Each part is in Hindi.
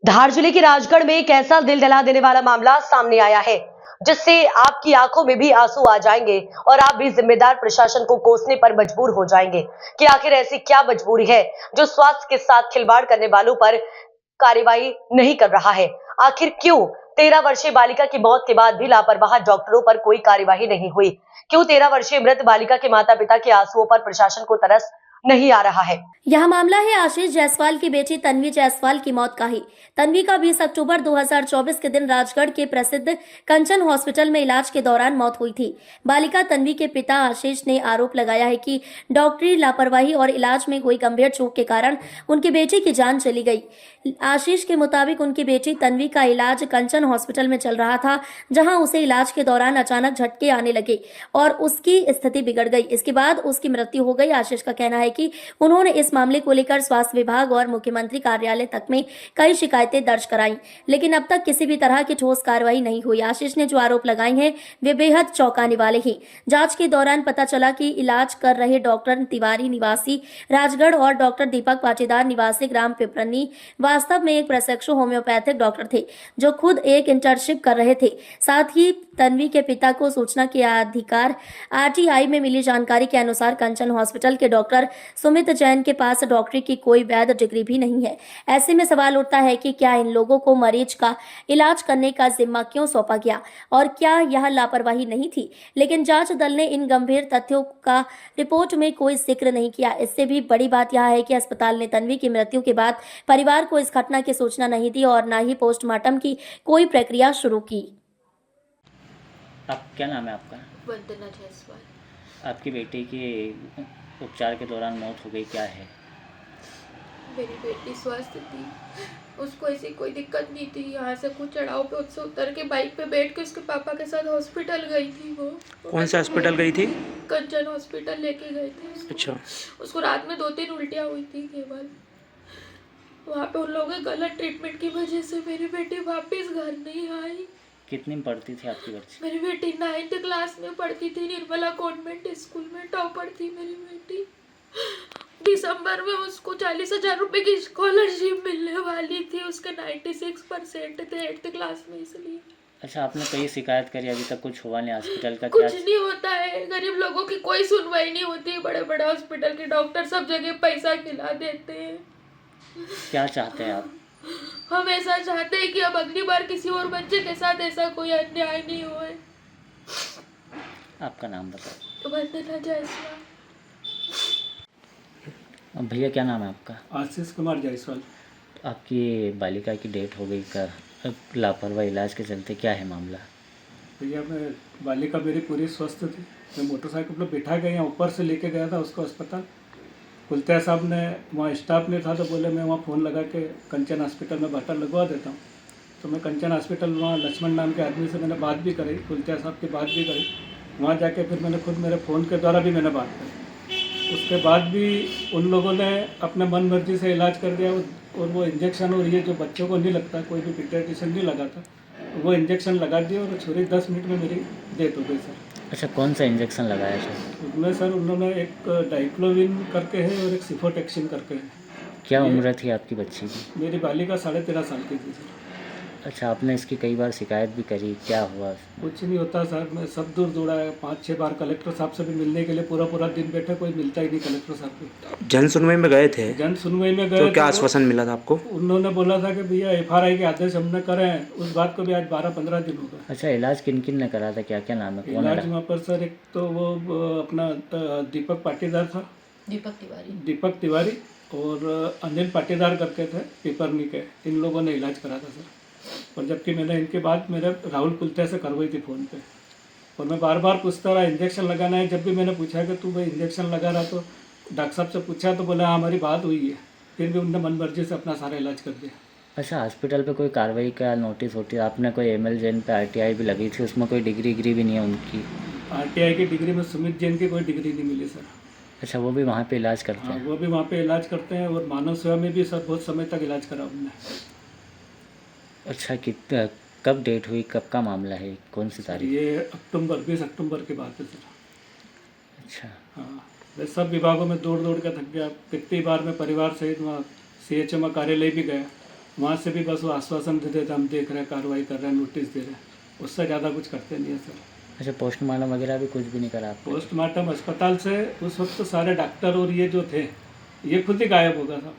धार जिले के राजगढ़ में एक ऐसा दिल दहला देने वाला मामला सामने आया है जिससे आपकी आंखों में भी आंसू आ जाएंगे और आप भी जिम्मेदार प्रशासन को कोसने पर मजबूर हो जाएंगे कि आखिर ऐसी क्या मजबूरी है जो स्वास्थ्य के साथ खिलवाड़ करने वालों पर कार्रवाई नहीं कर रहा है। आखिर क्यों 13 वर्षीय बालिका की मौत के बाद भी लापरवाह डॉक्टरों पर कोई कार्यवाही नहीं हुई? क्यों 13 वर्षीय मृत बालिका के माता पिता के आंसुओं पर प्रशासन को तरस नहीं आ रहा है? यह मामला है आशीष जायसवाल की बेटी तन्वी जायसवाल की मौत का ही। तन्वी का 20 अक्टूबर 2024 के दिन राजगढ़ के प्रसिद्ध कंचन हॉस्पिटल में इलाज के दौरान मौत हुई थी। बालिका तन्वी के पिता आशीष ने आरोप लगाया है कि डॉक्टरी लापरवाही और इलाज में हुई गंभीर चूक के कारण उनकी बेटी की जान चली गई। आशीष के मुताबिक उनकी बेटी तन्वी का इलाज कंचन हॉस्पिटल में चल रहा था, जहां उसे इलाज के दौरान अचानक झटके आने लगे और उसकी स्थिति बिगड़ गई। इसके बाद उसकी मृत्यु हो गई। आशीष का कहना है कि उन्होंने इस मामले को लेकर स्वास्थ्य विभाग और मुख्यमंत्री कार्यालय तक में कई शिकायतें दर्ज कराई, लेकिन अब तक किसी भी तरह की ठोस कार्रवाई नहीं हुई। आशीष ने जो आरोप लगाए हैं वे बेहद चौंकाने वाले हैं। जांच के दौरान पता चला कि इलाज कर रहे डॉक्टर तिवारी निवासी राजगढ़ और डॉक्टर दीपक पाटीदार निवासी ग्राम पिपरनी वास्तव में एक प्रशिक्षु होम्योपैथिक डॉक्टर थे जो खुद एक इंटर्नशिप कर रहे थे। साथ ही तन्वी के पिता को सूचना के अधिकार आरटीआई में मिली जानकारी के अनुसार कंचन हॉस्पिटल के डॉक्टर सुमित जैन के पास डॉक्टरी की कोई वैध डिग्री भी नहीं है। ऐसे में सवाल उठता है कि क्या इन लोगों को मरीज का इलाज करने का जिम्मा क्यों सौंपा गया और क्या यह लापरवाही नहीं थी? लेकिन जांच दल ने इन गंभीर तथ्यों का रिपोर्ट में कोई जिक्र नहीं किया। इससे भी बड़ी बात यह है कि अस्पताल ने तन्वी की मृत्यु के बाद परिवार को इस घटना की सूचना नहीं दी और न ही पोस्टमार्टम की कोई प्रक्रिया शुरू की। आप क्या नाम है आपका? वंदना जायसवाल। आपकी बेटी की उपचार के दौरान मौत हो गई, क्या है? मेरी बेटी स्वस्थ थी, उसको ऐसी कोई दिक्कत नहीं थी। यहाँ से कुछ चढ़ाव पे उससे उतर के बाइक पे बैठ के उसके पापा के साथ हॉस्पिटल गई थी। वो कौन सा हॉस्पिटल गई थी? कंचन हॉस्पिटल लेके गए थे। अच्छा। उसको रात में 2-3 उल्टियाँ हुई थी केवल। वहाँ पे उन लोगों के गलत ट्रीटमेंट की वजह से मेरी बेटी वापस घर नहीं आई। कितनी में पढ़ती थी आपकी बच्ची? मेरी बेटी 9th क्लास में पढ़ती थी, निर्मला कॉन्वेंट स्कूल में टॉपर थी मेरी बेटी। दिसंबर में उसको 40,000 रुपए की स्कॉलरशिप मिलने वाली थी, उसके 96% थे 8th क्लास में, इसलिए। अच्छा, आपने कई शिकायत करी, अभी तक कुछ हुआ नहीं हॉस्पिटल का? कुछ नहीं होता है, गरीब लोगों की कोई सुनवाई नहीं होती। बड़े बड़े हॉस्पिटल के डॉक्टर सब जगह पैसा खिला देते हैं। क्या चाहते हैं आप? हम ऐसा चाहते हैं कि अब अगली बार किसी और बच्चे के साथ ऐसा कोई अन्याय नहीं होए। आपका नाम बताओ। वंदना जायसवाल। भैया क्या नाम है आपका? आशीष कुमार जायसवाल। आपकी बालिका की डेथ हो गई का लापरवाही इलाज के चलते, क्या है मामला? भैया बालिका मेरी पूरी स्वस्थ थी। मैं मोटरसाइकिल पर बिठा के यहाँ ऊपर से लेके गया था उसको अस्पताल। कुलतिया साहब ने वहाँ स्टाफ नहीं था तो बोले मैं वहाँ फ़ोन लगा के कंचन हॉस्पिटल में बाटा लगवा देता हूँ। तो मैं कंचन हॉस्पिटल वहाँ लक्ष्मण नाम के आदमी से मैंने बात भी करी, कुलतिया साहब की बात भी करी। वहाँ जाके फिर मैंने खुद मेरे फ़ोन के द्वारा भी मैंने बात करी। उसके बाद भी उन लोगों ने अपने मन मर्जी से इलाज कर दिया और वो इंजेक्शन और ये जो बच्चों को नहीं लगता, कोई भी पीडियाट्रिशियन नहीं लगाता, वो इंजेक्शन लगा दिया और छुरी 10 मिनट में मेरी डेथ हो गई सर। अच्छा, कौन सा इंजेक्शन लगाया सर? उसमें सर उन्होंने एक डाइक्लोविन करके है और एक सिफोटेक्सिन करके है। क्या उम्र थी आपकी बच्ची की? मेरी बालिका 13.5 साल की थी सर। अच्छा, आपने इसकी कई बार शिकायत भी करी, क्या हुआ? कुछ नहीं होता सर, मैं सब दूर दौड़ा है, 5-6 बार कलेक्टर साहब से भी मिलने के लिए पूरा दिन बैठे, कोई मिलता ही नहीं कलेक्टर साहब को। जन सुनवाई में गए थे? जन सुनवाई में गए तो क्या आश्वासन मिला था आपको? उन्होंने बोला था कि भैया FRI के आदेश हमने करे हैं। उस बात को भी आज 12-15 दिन हो गए। अच्छा, इलाज किन किन ने करा था, क्या क्या नाम है? कौन इलाज वहाँ पर सर एक तो वो अपना दीपक पाटीदार था, दीपक तिवारी और अनिल पाटीदार करके थे पिपरनी के, इन लोगों ने इलाज करा था सर। और जबकि मैंने इनके बाद मेरे राहुल कुलते से करवाई थी फ़ोन पे, और मैं बार बार पूछता रहा इंजेक्शन लगाना है। जब भी मैंने पूछा कि तू भाई इंजेक्शन लगा रहा, तो डॉक्टर साहब से पूछा तो बोला हमारी बात हुई है। फिर भी उनने मन मर्जी से अपना सारा इलाज कर दिया। अच्छा, हॉस्पिटल पे कोई कार्रवाई का नोटिस होती है? आपने कोई ML जैन पे RTI भी लगी थी, उसमें कोई डिग्री भी नहीं है उनकी? RTI की डिग्री में सुमित जैन की कोई डिग्री नहीं मिली सर। अच्छा, वो भी वहाँ पे इलाज करते हैं? वो भी वहाँ पे इलाज करते हैं और मानव सेवा में भी सर बहुत समय तक इलाज करा उनने। अच्छा, कब डेट हुई, कब का मामला है, कौन सी तारीख? ये 20 अक्टूबर की बात है सर। अच्छा। हाँ, मैं सब विभागों में दौड़ के थक गया। कितनी बार मैं परिवार सहित वहाँ CHM कार्यालय भी गया, वहाँ से भी बस वो आश्वासन दे देते हम देख रहे हैं, कार्रवाई कर रहे हैं, नोटिस दे रहे हैं, उससे ज़्यादा कुछ करते नहीं है सर। अच्छा, पोस्टमार्टम वगैरह भी कुछ भी नहीं करा आपको? पोस्टमार्टम अस्पताल से उस वक्त तो सारे डॉक्टर और ये जो थे ये खुद ही गायब हो गया था।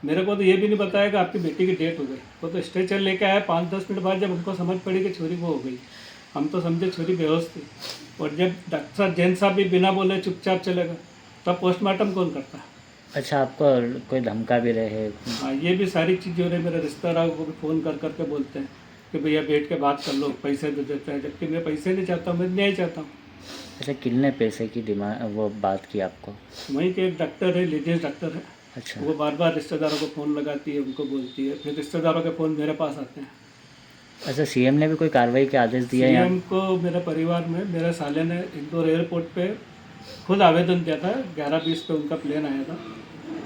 मेरे को तो ये भी नहीं बताया कि आपकी बेटी की डेट हो गई। वो तो स्ट्रेचर लेके आया, 5-10 मिनट बाद जब उनको समझ पड़ी कि छोरी वो हो गई, हम तो समझे छोरी बेहोश थी। और जब डॉक्टर साहब जैन साहब भी बिना बोले चुपचाप चले गए, तब पोस्टमार्टम कौन करता? अच्छा, आपको कोई धमका भी रहे? हाँ, ये भी सारी चीज़ें हो रही। मेरे रिश्तेदारों को भी फ़ोन कर करके बोलते हैं कि भैया बैठ के बात कर लो, पैसे दे देते हैं, जबकि मैं पैसे नहीं चाहता हूँ, मैं न्याय चाहता हूँ। अच्छा, कितने पैसे की डिमांड वो बात की आपको? वहीं के एक डॉक्टर है, लेडीज डॉक्टर है, अच्छा, वो बार बार रिश्तेदारों को फ़ोन लगाती है, उनको बोलती है, फिर रिश्तेदारों के फ़ोन मेरे पास आते हैं। अच्छा, सीएम ने भी कोई कार्रवाई के आदेश दिया है? सीएम को मेरे परिवार में मेरे साले ने इंदौर एयरपोर्ट पे खुद आवेदन दिया था, 11:20 पे उनका प्लेन आया था,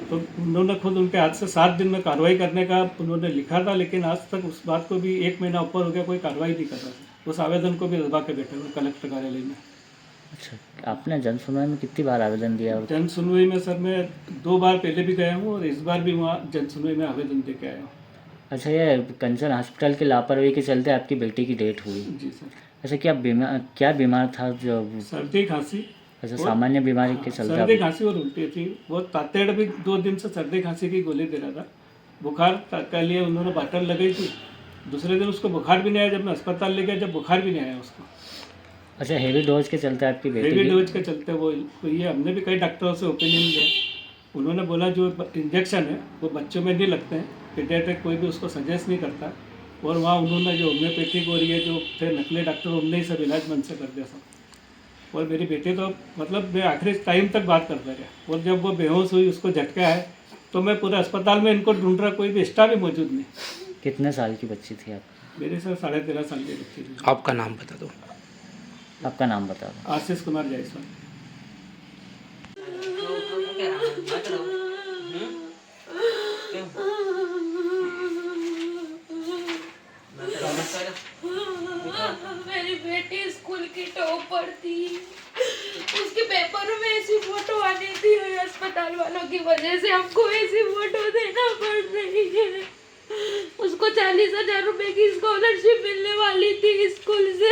तो उन्होंने खुद उनके हाथ से 7 दिन में कार्रवाई करने का उन्होंने लिखा था, लेकिन आज तक उस बात को भी 1 महीना ऊपर हो गया, कोई कार्रवाई नहीं कर रहा था। उस आवेदन को भी दबा के बैठे हुए कलेक्टर कार्यालय में। अच्छा, आपने जन सुनवाई में कितनी बार आवेदन दिया? और जन सुनवाई में सर मैं 2 बार पहले भी गया हूँ और इस बार भी वहाँ जन सुनवाई में आवेदन दे के आया हूँ। अच्छा, ये कंचन हॉस्पिटल की लापरवाही के चलते आपकी बेटी की डेथ हुई? जी सर। अच्छा, क्या बीमार था जो? सर्दी खांसी। अच्छा, सामान्य बीमारी के चलते सर्दी खांसी और उल्टी थी। वो तातेड़ भी 2 दिन से सर्दी खांसी की गोली दे रहा था। बुखार के लिए उन्होंने बाटल लगाई थी, दूसरे दिन उसको बुखार भी नहीं आया। जब मैं अस्पताल ले गया, जब बुखार भी नहीं आया उसको। अच्छा, हेवी डोज के चलते आपकी बेटी हेवी की? डोज के चलते वो ये हमने भी कई डॉक्टरों से ओपिनियन लिया, उन्होंने बोला जो इंजेक्शन है वो बच्चों में नहीं लगते हैं, पीडियाट्रिक कोई भी उसको सजेस्ट नहीं करता। और वहाँ उन्होंने जो होम्योपैथिक और ये जो थे नकली डॉक्टर, उनने ही सब इलाज मन से कर दिया सब। और मेरी बेटी तो मतलब मैं आखिरी टाइम तक बात करता रहा। और जब वो बेहोश हुई, उसको झटका है, तो मैं पूरे अस्पताल में इनको ढूंढ रहा, कोई भी स्टाफ भी मौजूद नहीं। कितने साल की बच्ची थी आप? मेरे सर 13.5 साल की बच्ची थी। आपका नाम बता दो। आपका नाम बता दो। आशीष कुमार जायसवाल। मेरी बेटी स्कूल की टॉपर थी, उसके पेपर में ऐसी फोटो आनी थी और अस्पताल वालों की वजह से हमको ऐसी फोटो देना पड़ रही है। उसको 40,000 रुपए की स्कॉलरशिप मिलने वाली थी स्कूल से।